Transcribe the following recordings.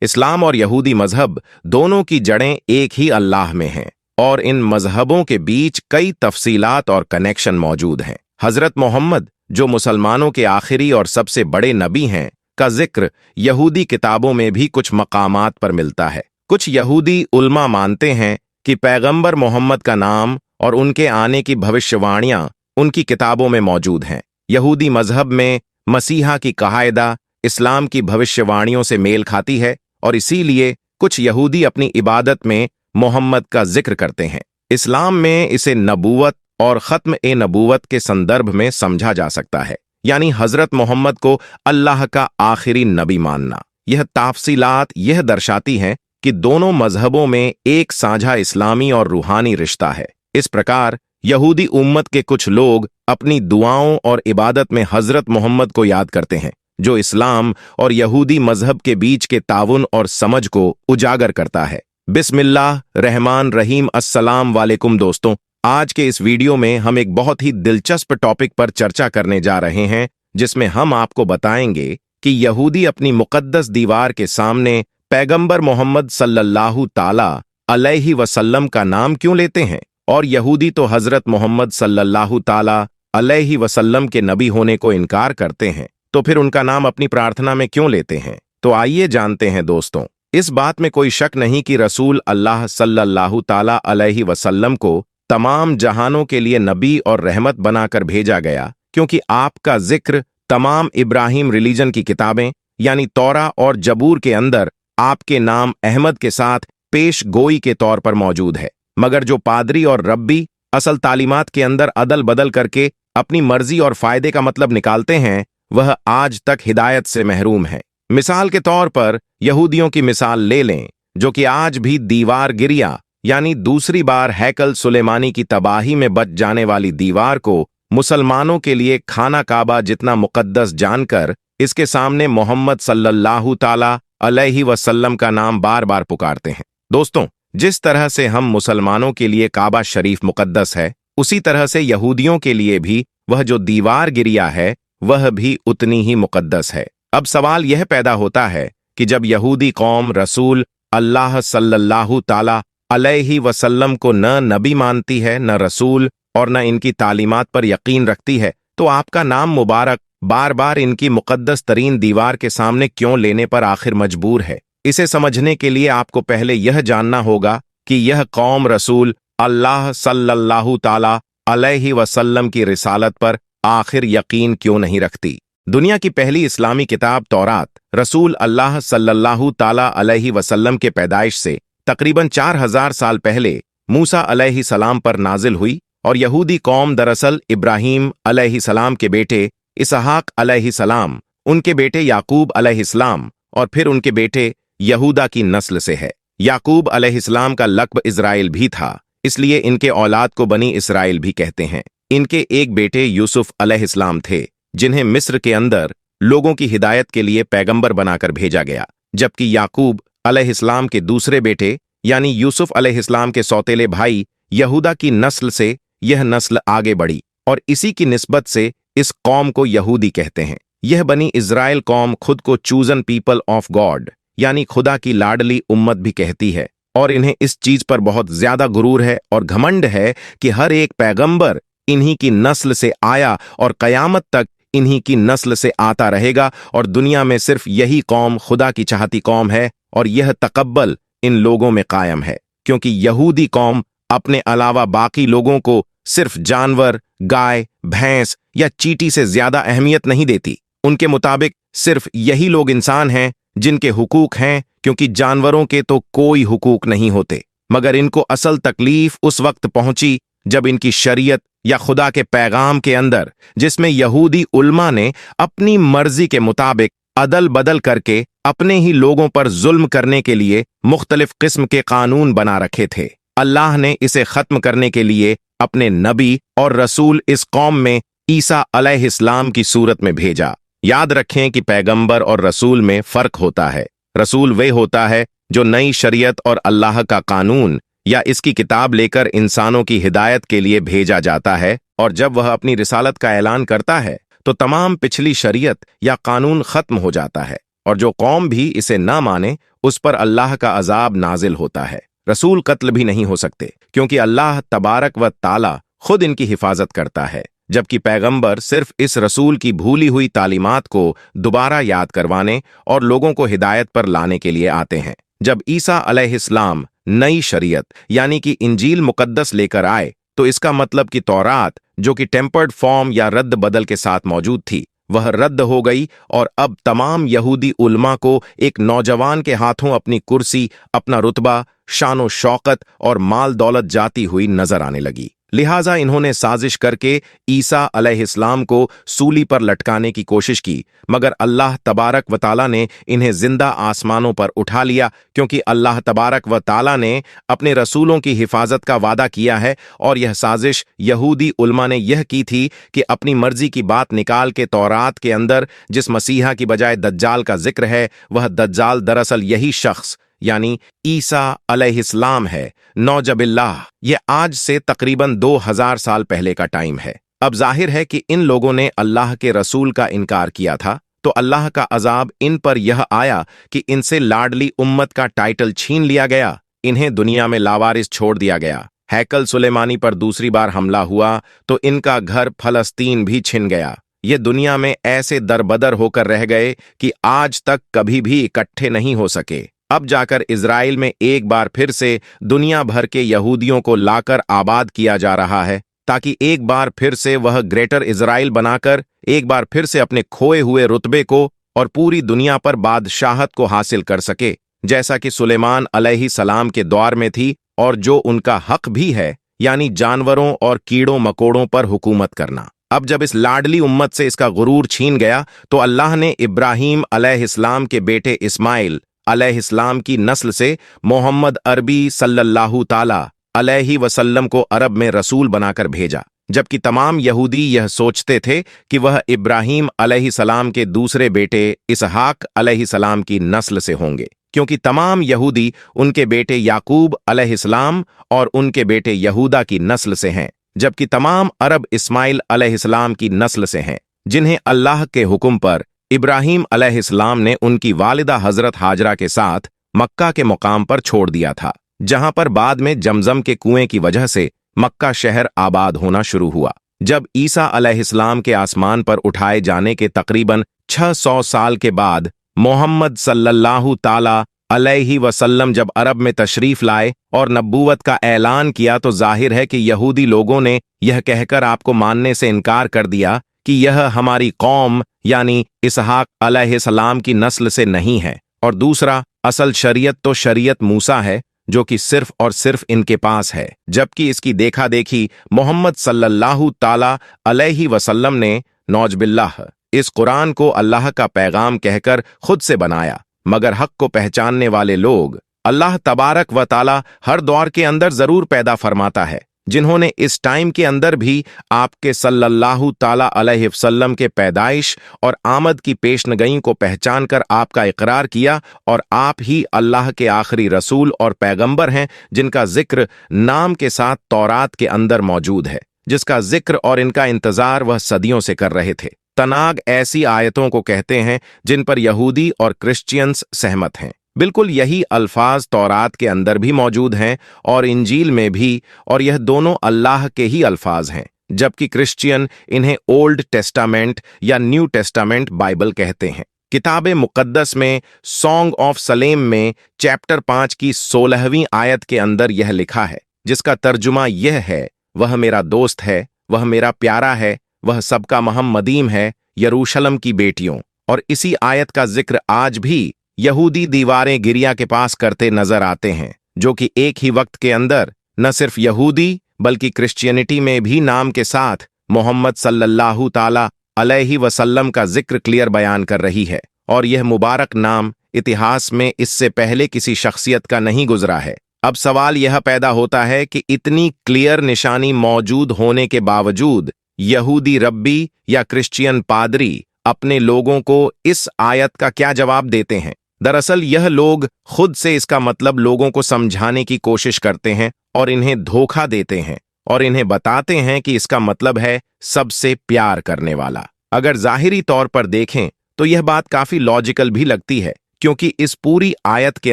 इस्लाम और यहूदी मजहब दोनों की जड़ें एक ही अल्लाह में हैं और इन मजहबों के बीच कई तफसीलात और कनेक्शन मौजूद हैं। हजरत मोहम्मद, जो मुसलमानों के आखिरी और सबसे बड़े नबी हैं, का जिक्र यहूदी किताबों में भी कुछ मकामात पर मिलता है। कुछ यहूदी उल्मा मानते हैं कि पैगंबर मोहम्मद का नाम और उनके आने की भविष्यवाणियां उनकी किताबों में मौजूद हैं। यहूदी मजहब में मसीहा की कायदा इस्लाम की भविष्यवाणियों से मेल खाती है और इसीलिए कुछ यहूदी अपनी इबादत में मोहम्मद का जिक्र करते हैं। इस्लाम में इसे नबूवत और ख़त्म-ए-नबूवत के संदर्भ में समझा जा सकता है, यानी हजरत मोहम्मद को अल्लाह का आखिरी नबी मानना। यह ताफसीलात यह दर्शाती हैं कि दोनों मजहबों में एक साझा इस्लामी और रूहानी रिश्ता है। इस प्रकार यहूदी उम्मत के कुछ लोग अपनी दुआओं और इबादत में हजरत मोहम्मद को याद करते हैं, जो इस्लाम और यहूदी मजहब के बीच के ताउन और समझ को उजागर करता है। बिस्मिल्लाह रहमान रहीम। अस्सलाम वालेकुम दोस्तों, आज के इस वीडियो में हम एक बहुत ही दिलचस्प टॉपिक पर चर्चा करने जा रहे हैं, जिसमें हम आपको बताएंगे कि यहूदी अपनी मुकद्दस दीवार के सामने पैगंबर मोहम्मद सल्लल्लाहु ताला अलैहि वसल्लम का नाम क्यों लेते हैं, और यहूदी तो हजरत मोहम्मद सल्लल्लाहु ताला अलैहि वसल्लम के नबी होने को इनकार करते हैं, तो फिर उनका नाम अपनी प्रार्थना में क्यों लेते हैं। तो आइए जानते हैं दोस्तों। इस बात में कोई शक नहीं कि रसूल अल्लाह सल्लल्लाहु ताला अलैहि वसल्लम को तमाम जहानों के लिए नबी और रहमत बनाकर भेजा गया, क्योंकि आपका जिक्र तमाम इब्राहिम रिलीजन की किताबें यानी तौरा और जबूर के अंदर आपके नाम अहमद के साथ पेश गोई के तौर पर मौजूद है। मगर जो पादरी और रब्बी असल तालीमात के अंदर अदल बदल करके अपनी मर्जी और फायदे का मतलब निकालते हैं, वह आज तक हिदायत से महरूम है। मिसाल के तौर पर यहूदियों की मिसाल ले लें, जो कि आज भी दीवार गिरिया यानी दूसरी बार हैकल सुलेमानी की तबाही में बच जाने वाली दीवार को मुसलमानों के लिए खाना काबा जितना मुकद्दस जानकर इसके सामने मोहम्मद सल्लल्लाहु ताला अलैहि वसल्लम का नाम बार बार पुकारते हैं। दोस्तों, जिस तरह से हम मुसलमानों के लिए काबा शरीफ मुकद्दस है, उसी तरह से यहूदियों के लिए भी वह जो दीवार गिरिया है वह भी उतनी ही मुकद्दस है। अब सवाल यह पैदा होता है कि जब यहूदी कौम रसूल अल्लाह सल्लल्लाहु ताला अलैहि वसल्लम को न नबी मानती है, न रसूल, और न इनकी तालीमात पर यकीन रखती है, तो आपका नाम मुबारक बार बार इनकी मुकद्दस तरीन दीवार के सामने क्यों लेने पर आखिर मजबूर है। इसे समझने के लिए आपको पहले यह जानना होगा कि यह कौम रसूल अल्लाह सल्लल्लाहु ताला अलैहि वसल्लम की रिसालत पर आखिर यकीन क्यों नहीं रखती। दुनिया की पहली इस्लामी किताब तौरात रसूल अल्लाह सल्लल्लाहु ताला अलैहि वसल्लम के पैदाइश से तकरीबन 4000 साल पहले मूसा अलैहि सलाम पर नाजिल हुई, और यहूदी कौम दरअसल इब्राहीम अलैहि सलाम के बेटे इसहाक अलैहि सलाम, उनके बेटे याकूब अलैहि सलाम और फिर उनके बेटे यहूदा की नस्ल से है। याकूब अलैहिस्सलाम का लक़्ब इज़राइल भी था, इसलिए इनके औलाद को बनी इसराइल भी कहते हैं। इनके एक बेटे यूसुफ अलैहिस्सलाम थे, जिन्हें मिस्र के अंदर लोगों की हिदायत के लिए पैगंबर बनाकर भेजा गया, जबकि याकूब अलैहिस्सलाम के दूसरे बेटे यानी यूसुफ अलैहिस्सलाम के सौतेले भाई यहूदा की नस्ल से यह नस्ल आगे बढ़ी, और इसी की निस्बत से इस कौम को यहूदी कहते हैं। यह बनी इज़राइल कौम खुद को चूजन पीपल ऑफ गॉड यानी खुदा की लाडली उम्मत भी कहती है, और इन्हें इस चीज पर बहुत ज्यादा गुरूर है और घमंड है कि हर एक पैगंबर इन्हीं की नस्ल से आया और कयामत तक इन्हीं की नस्ल से आता रहेगा, और दुनिया में सिर्फ यही कौम खुदा की चाहती कौम है, और यह तकब्बल इन लोगों में कायम है, क्योंकि यहूदी कौम अपने अलावा बाकी लोगों को सिर्फ जानवर, गाय, भैंस या चींटी से ज्यादा अहमियत नहीं देती। उनके मुताबिक सिर्फ यही लोग इंसान हैं जिनके हुकूक हैं, क्योंकि जानवरों के तो कोई हुकूक नहीं होते। मगर इनको असल तकलीफ उस वक्त पहुंची जब इनकी शरीयत या खुदा के पैगाम के अंदर, जिसमें यहूदी उल्मा ने अपनी मर्जी के मुताबिक अदल बदल करके अपने ही लोगों पर जुल्म करने के लिए मुख्तलिफ किस्म के कानून बना रखे थे, अल्लाह ने इसे खत्म करने के लिए अपने नबी और रसूल इस कौम में ईसा अलैहिस्सलाम की सूरत में भेजा। याद रखें कि पैगंबर और रसूल में फर्क होता है। रसूल वे होता है जो नई शरीयत और अल्लाह का कानून या इसकी किताब लेकर इंसानों की हिदायत के लिए भेजा जाता है, और जब वह अपनी रिसालत का ऐलान करता है तो तमाम पिछली शरीयत या कानून खत्म हो जाता है। और जो कौम भी इसे ना माने उस पर अल्लाह का अजाब नाजिल होता है। रसूल कत्ल भी नहीं हो सकते क्योंकि अल्लाह तबारक व ताला खुद इनकी हिफाजत करता है, जबकि पैगंबर सिर्फ इस रसूल की भूली हुई तालीमात को दोबारा याद करवाने और लोगों को हिदायत पर लाने के लिए आते हैं। जब ईसा अलैहिस्सलाम नई शरीयत यानी कि इंजील मुकद्दस लेकर आए तो इसका मतलब कि तौरात जो कि टेम्पर्ड फॉर्म या रद्द बदल के साथ मौजूद थी वह रद्द हो गई और अब तमाम यहूदी उलमा को एक नौजवान के हाथों अपनी कुर्सी, अपना रुतबा, शानो शौकत और माल दौलत जाती हुई नजर आने लगी। लिहाजा इन्होंने साजिश करके ईसा अलैहिस्सलाम को सूली पर लटकाने की कोशिश की, मगर अल्लाह तबारक व ताला ने इन्हें जिंदा आसमानों पर उठा लिया, क्योंकि अल्लाह तबारक व ताला ने अपने रसूलों की हिफाजत का वादा किया है। और यह साजिश यहूदी उलमा ने यह की थी कि अपनी मर्जी की बात निकाल के तौरात के अंदर जिस मसीहा की बजाय दज्जाल का जिक्र है वह दज्जाल दरअसल यही शख्स यानी ईसा अलैहिस्सलाम है, नौजबिल्लाह। ये आज से तकरीबन 2000 साल पहले का टाइम है। अब जाहिर है कि इन लोगों ने अल्लाह के रसूल का इनकार किया था, तो अल्लाह का अजाब इन पर यह आया कि इनसे लाडली उम्मत का टाइटल छीन लिया गया, इन्हें दुनिया में लावारिस छोड़ दिया गया। हैकल सुलेमानी पर दूसरी बार हमला हुआ तो इनका घर फलस्तीन भी छिन गया। ये दुनिया में ऐसे दरबदर होकर रह गए कि आज तक कभी भी इकट्ठे नहीं हो सके। अब जाकर इजराइल में एक बार फिर से दुनिया भर के यहूदियों को लाकर आबाद किया जा रहा है, ताकि एक बार फिर से वह ग्रेटर इजराइल बनाकर एक बार फिर से अपने खोए हुए रुतबे को और पूरी दुनिया पर बादशाहत को हासिल कर सके, जैसा कि सुलेमान अलैहिस्सलाम के दौर में थी और जो उनका हक भी है, यानी जानवरों और कीड़ों मकोड़ों पर हुकूमत करना। अब जब इस लाडली उम्मत से इसका गुरूर छीन गया तो अल्लाह ने इब्राहीम अलैहिस्सलाम के बेटे इस्माइल अलैहिस्सलाम की नस्ल से मोहम्मद अरबी सल्लल्लाहु ताला अलैहि वसल्लम को अरब में रसूल बनाकर भेजा, जबकि तमाम यहूदी यह सोचते थे कि वह इब्राहीम अलैहिस्सलाम के दूसरे बेटे इसहाक अलैहिस्सलाम की नस्ल से होंगे, क्योंकि तमाम यहूदी उनके बेटे याकूब अलैहिस्सलाम और उनके बेटे यहूदा की नस्ल से हैं, जबकि तमाम अरब इस्माइल अलैहिस्सलाम की नस्ल से हैं, जिन्हें अल्लाह के हुक्म पर इब्राहीम अलैहिस्सलाम ने उनकी वालिदा हजरत हाजरा के साथ मक्का के मुकाम पर छोड़ दिया था, जहां पर बाद में जमजम के कुएं की वजह से मक्का शहर आबाद होना शुरू हुआ। जब ईसा अलैहिस्सलाम के आसमान पर उठाए जाने के तकरीबन 600 साल के बाद मोहम्मद सल्लल्लाहु ताला अलैहि वसल्लम जब अरब में तशरीफ लाए और नबूवत का ऐलान किया तो जाहिर है कि यहूदी लोगों ने यह कहकर आपको मानने से इनकार कर दिया कि यह हमारी कौम यानी इसहाक अलैहिस्सलाम की नस्ल से नहीं है, और दूसरा असल शरीयत तो शरीयत मूसा है जो कि सिर्फ और सिर्फ इनके पास है, जबकि इसकी देखा देखी मोहम्मद सल्लल्लाहु ताला अलैहि वसल्लम ने नौजबिल्लाह इस कुरान को अल्लाह का पैगाम कहकर खुद से बनाया। मगर हक को पहचानने वाले लोग अल्लाह तबारक व ताला हर दौर के अंदर जरूर पैदा फरमाता है, जिन्होंने इस टाइम के अंदर भी आपके सल्लल्लाहु ताला अलैहि वसल्लम के पैदाइश और आमद की पेशनगई को पहचान कर आपका इकरार किया, और आप ही अल्लाह के आखिरी रसूल और पैगंबर हैं, जिनका जिक्र नाम के साथ तौरात के अंदर मौजूद है, जिसका जिक्र और इनका इंतजार वह सदियों से कर रहे थे। तनाग ऐसी आयतों को कहते हैं जिन पर यहूदी और क्रिश्चियंस सहमत हैं। बिल्कुल यही अल्फाज तौरात के अंदर भी मौजूद हैं और इंजील में भी, और यह दोनों अल्लाह के ही अल्फाज हैं, जबकि क्रिश्चियन इन्हें ओल्ड टेस्टामेंट या न्यू टेस्टामेंट बाइबल कहते हैं। किताब मुकद्दस में सॉन्ग ऑफ सलेम में चैप्टर 5 की 16वीं आयत के अंदर यह लिखा है, जिसका तर्जुमा यह है, वह मेरा दोस्त है, वह मेरा प्यारा है, वह सबका महम्मदीम है, यरूशलम की बेटियों। और इसी आयत का जिक्र आज भी यहूदी दीवारें गिरिया के पास करते नजर आते हैं, जो कि एक ही वक्त के अंदर न सिर्फ यहूदी बल्कि क्रिश्चियनिटी में भी नाम के साथ मोहम्मद सल्लल्लाहु ताला अलैहि वसल्लम का जिक्र क्लियर बयान कर रही है। और यह मुबारक नाम इतिहास में इससे पहले किसी शख्सियत का नहीं गुजरा है। अब सवाल यह पैदा होता है कि इतनी क्लियर निशानी मौजूद होने के बावजूद यहूदी रब्बी या क्रिश्चियन पादरी अपने लोगों को इस आयत का क्या जवाब देते हैं। दरअसल यह लोग खुद से इसका मतलब लोगों को समझाने की कोशिश करते हैं और इन्हें धोखा देते हैं और इन्हें बताते हैं कि इसका मतलब है सबसे प्यार करने वाला। अगर जाहिरी तौर पर देखें तो यह बात काफी लॉजिकल भी लगती है, क्योंकि इस पूरी आयत के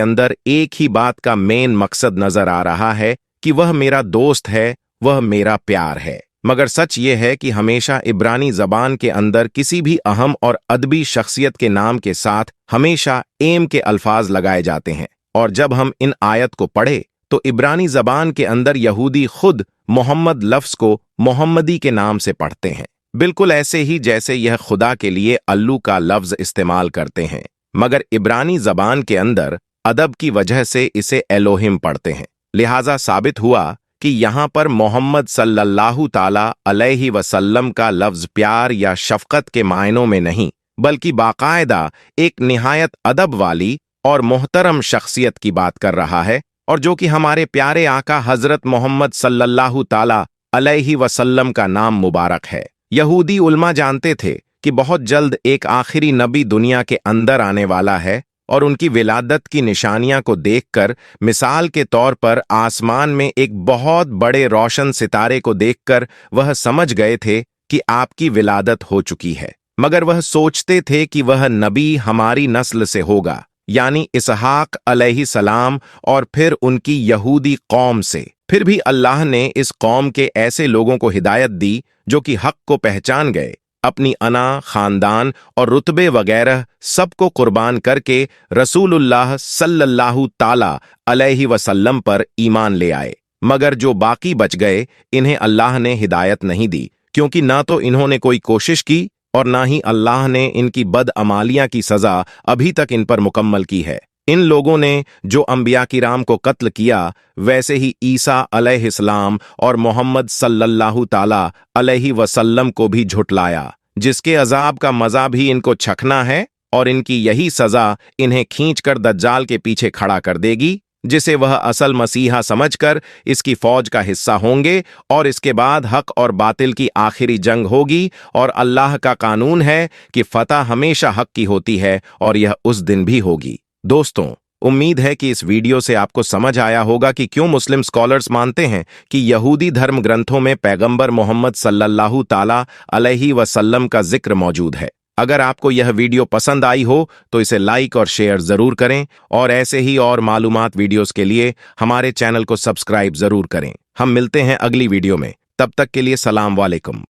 अंदर एक ही बात का मेन मकसद नजर आ रहा है कि वह मेरा दोस्त है, वह मेरा प्यार है। मगर सच ये है कि हमेशा इब्रानी जबान के अंदर किसी भी अहम और अदबी शख्सियत के नाम के साथ हमेशा एम के अल्फाज लगाए जाते हैं, और जब हम इन आयत को पढ़े तो इब्रानी जबान के अंदर यहूदी खुद मोहम्मद लफ्ज को मोहम्मदी के नाम से पढ़ते हैं, बिल्कुल ऐसे ही जैसे यह खुदा के लिए अल्लू का लफ्ज इस्तेमाल करते हैं। मगर इब्रानी जबान के अंदर अदब की वजह से इसे एलोहिम पढ़ते हैं, लिहाजा साबित हुआ कि यहाँ पर मोहम्मद सल्लल्लाहु ताला अलैहि वसल्लम का लफ्ज प्यार या शफकत के मायनों में नहीं, बल्कि बाकायदा एक निहायत अदब वाली और मोहतरम शख्सियत की बात कर रहा है, और जो कि हमारे प्यारे आका हजरत मोहम्मद सल्लल्लाहु ताला अलैहि वसल्लम का नाम मुबारक है। यहूदी उल्मा जानते थे कि बहुत जल्द एक आखिरी नबी दुनिया के अंदर आने वाला है, और उनकी विलादत की निशानियां को देखकर, मिसाल के तौर पर आसमान में एक बहुत बड़े रोशन सितारे को देखकर वह समझ गए थे कि आपकी विलादत हो चुकी है। मगर वह सोचते थे कि वह नबी हमारी नस्ल से होगा, यानी इसहाक अलैहिस्सलाम, और फिर उनकी यहूदी कौम से। फिर भी अल्लाह ने इस कौम के ऐसे लोगों को हिदायत दी जो कि हक को पहचान गए, अपनी अना, खानदान और रुतबे वगैरह सबको कुर्बान करके रसूलुल्लाह सल्लल्लाहु ताला अलैहि वसल्लम पर ईमान ले आए। मगर जो बाकी बच गए, इन्हें अल्लाह ने हिदायत नहीं दी, क्योंकि ना तो इन्होंने कोई कोशिश की और ना ही अल्लाह ने इनकी बदअमालियां की सजा अभी तक इन पर मुकम्मल की है। इन लोगों ने जो अंबिया किराम को कत्ल किया, वैसे ही ईसा अलैहिस्सलाम और मोहम्मद सल्लल्लाहु ताला अलैहि वसल्लम को भी झुटलाया, जिसके अजाब का मजा भी इनको चखना है, और इनकी यही सजा इन्हें खींचकर दज्जाल के पीछे खड़ा कर देगी, जिसे वह असल मसीहा समझकर इसकी फौज का हिस्सा होंगे, और इसके बाद हक और बातिल की आखिरी जंग होगी। और अल्लाह का कानून है कि फतह हमेशा हक की होती है, और यह उस दिन भी होगी। दोस्तों, उम्मीद है कि इस वीडियो से आपको समझ आया होगा कि क्यों मुस्लिम स्कॉलर्स मानते हैं कि यहूदी धर्म ग्रंथों में पैगंबर मोहम्मद सल्लल्लाहु ताला अलैहि वसल्लम का जिक्र मौजूद है। अगर आपको यह वीडियो पसंद आई हो तो इसे लाइक और शेयर जरूर करें, और ऐसे ही और मालूमात वीडियोस के लिए हमारे चैनल को सब्सक्राइब जरूर करें। हम मिलते हैं अगली वीडियो में, तब तक के लिए सलाम वालेकुम।